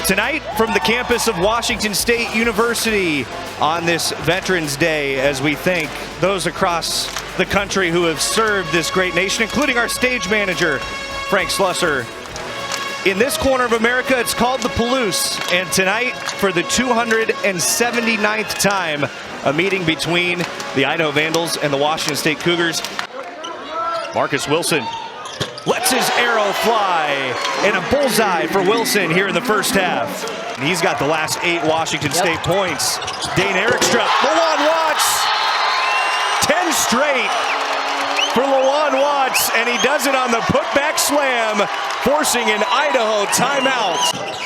Tonight from the campus of Washington State University on this Veterans Day, as we thank those across the country who have served this great nation, including our stage manager, Frank Slusser. In this corner of America, it's called the Palouse, and tonight, for the 279th time, a meeting between the Idaho Vandals and the Washington State Cougars. Marcus Wilson lets his arrow fly, and a bullseye for Wilson here in the first half. And he's got the last 8 Washington State points. Dane Erickstrup, Lawan Watts, 10 straight for Lawan Watts, and he does it on the putback slam, forcing an Idaho timeout.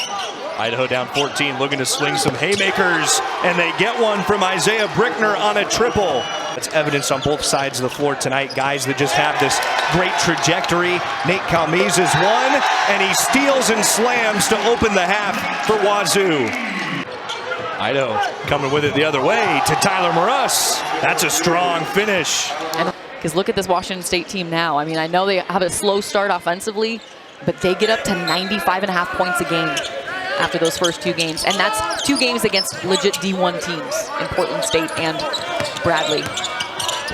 Idaho down 14, looking to swing some haymakers, and they get one from Isaiah Brickner on a triple. It's evidence on both sides of the floor tonight, guys that just have this great trajectory. Nate Calmes is one, and he steals and slams to open the half for Wazoo. Idaho coming with it the other way to Tyler Morus. That's a strong finish. Because look at this Washington State team now. I mean, I know they have a slow start offensively, but they get up to 95.5 points a game after those first 2 games. And that's 2 games against legit D1 teams in Portland State and Bradley.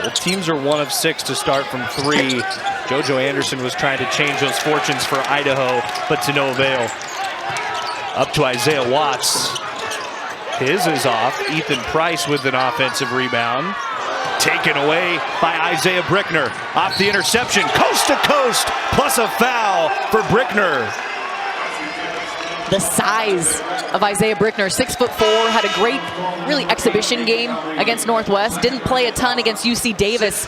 Both teams are 1 of 6 to start from 3. JoJo Anderson was trying to change those fortunes for Idaho, but to no avail. Up to Isaiah Watts. His is off. Ethan Price with an offensive rebound. Taken away by Isaiah Brickner. Off the interception, coast to coast, plus a foul for Brickner. The size of Isaiah Brickner, 6'4", had a great, really exhibition game against Northwest. Didn't play a ton against UC Davis,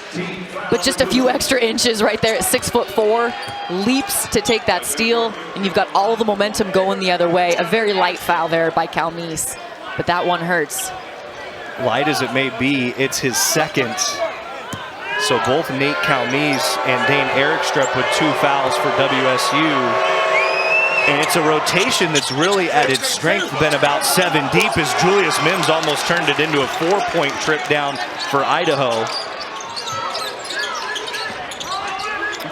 but just a few extra inches right there at 6'4". Leaps to take that steal, and you've got all the momentum going the other way. A very light foul there by Calmes, but that one hurts. Light as it may be, it's his second. So both Nate Calmes and Dane Erickstrup with 2 fouls for WSU. And it's a rotation that's really at its strength, been about 7 deep, as Julius Mims almost turned it into a 4-point trip down for Idaho.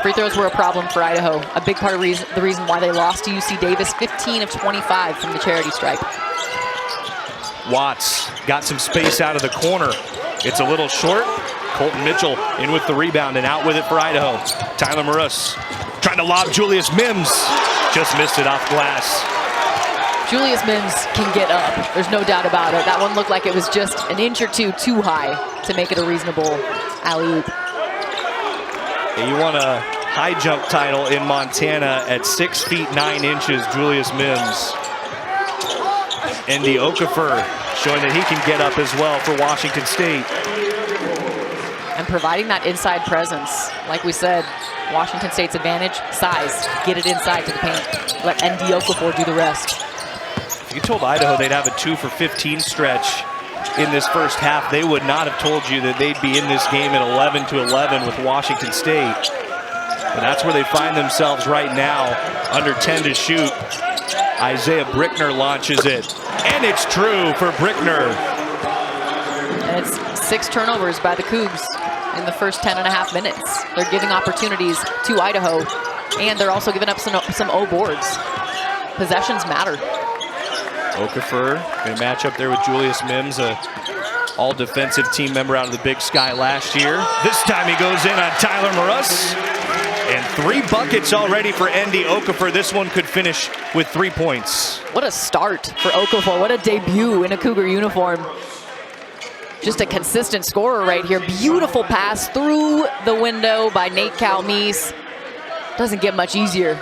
Free throws were a problem for Idaho. A big part of the reason why they lost to UC Davis, 15 of 25 from the charity stripe. Watts got some space out of the corner. It's a little short. Colton Mitchell in with the rebound and out with it for Idaho. Tyler Morus trying to lob Julius Mims. Just missed it off glass. Julius Mims can get up. There's no doubt about it. That one looked like it was just an inch or 2 too high to make it a reasonable alley-oop. Yeah, you want a high jump title in Montana at 6 feet 9 inches, Julius Mims. Andy Okafor showing that he can get up as well for Washington State. And providing that inside presence. Like we said, Washington State's advantage, size. Get it inside to the paint. Let Andy Okafor do the rest. If you told Idaho they'd have a 2 for 15 stretch in this first half, they would not have told you that they'd be in this game at 11-11 with Washington State. And that's where they find themselves right now, under 10 to shoot. Isaiah Brickner launches it, and it's true for Brickner. And it's 6 turnovers by the Cougs in the first 10.5 minutes. They're giving opportunities to Idaho, and they're also giving up some O boards. Possessions matter. Okafor in a match up there with Julius Mims, a all-defensive team member out of the Big Sky last year. This time he goes in on Tyler Morus. And 3 buckets already for Andy Okafor. This one could finish with 3 points. What a start for Okafor. What a debut in a Cougar uniform. Just a consistent scorer right here. Beautiful pass through the window by Nate Calmes. Doesn't get much easier.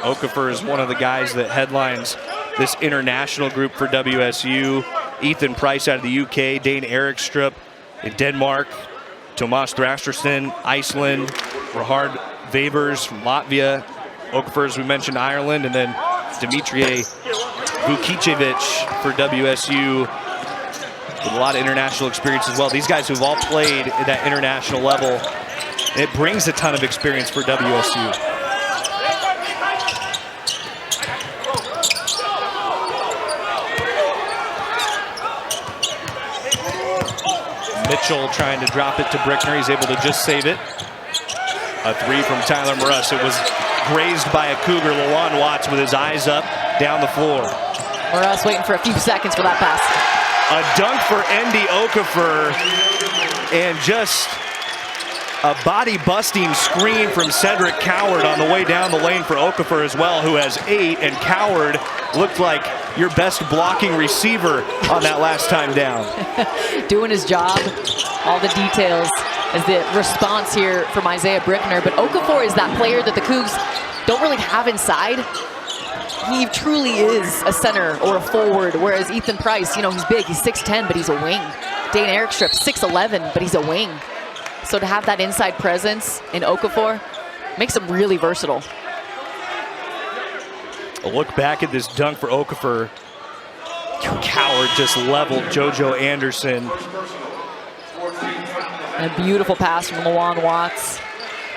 Okafor is one of the guys that headlines this international group for WSU. Ethan Price out of the UK, Dane Erickstrup in Denmark, Tomas Thrasterson, Iceland, Rahard Vavers from Latvia, Okafor, as we mentioned, Ireland, and then Dimitrije Vukicevic for WSU with a lot of international experience as well. These guys who've all played at that international level, it brings a ton of experience for WSU. Mitchell trying to drop it to Brickner. He's able to just save it. A 3 from Tyler Morus. It was grazed by a Cougar. Lawan Watts with his eyes up. down the floor. Or us waiting for a few seconds for that pass. A dunk for Andy Okafor, and just a body-busting screen from Cedric Coward on the way down the lane for Okafor as well, who has 8, and Coward looked like your best blocking receiver on that last time down. Doing his job, all the details as the response here from Isaiah Brickner. But Okafor is that player that the Cougs don't really have inside. He truly is a center or a forward, whereas Ethan Price, you know, he's big, he's 6'10", but he's a wing. Dane Erickstrip, 6'11", but he's a wing. So to have that inside presence in Okafor makes him really versatile. A look back at this dunk for Okafor. Coward just leveled JoJo Anderson. And a beautiful pass from Lawan Watts.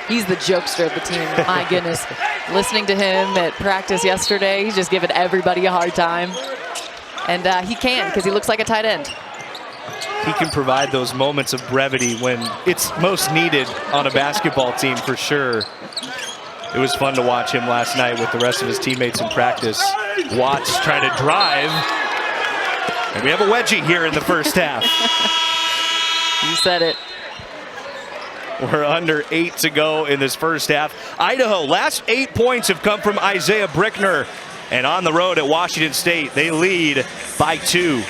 He's the jokester of the team, my goodness. Listening to him at practice yesterday, he's just giving everybody a hard time. And he can, because he looks like a tight end. He can provide those moments of brevity when it's most needed on a basketball team, for sure. It was fun to watch him last night with the rest of his teammates in practice. Watts trying to drive. And we have a wedgie here in the first half. You said it. We're under 8 to go in this first half. Idaho, last 8 points have come from Isaiah Brickner. And on the road at Washington State, they lead by 2.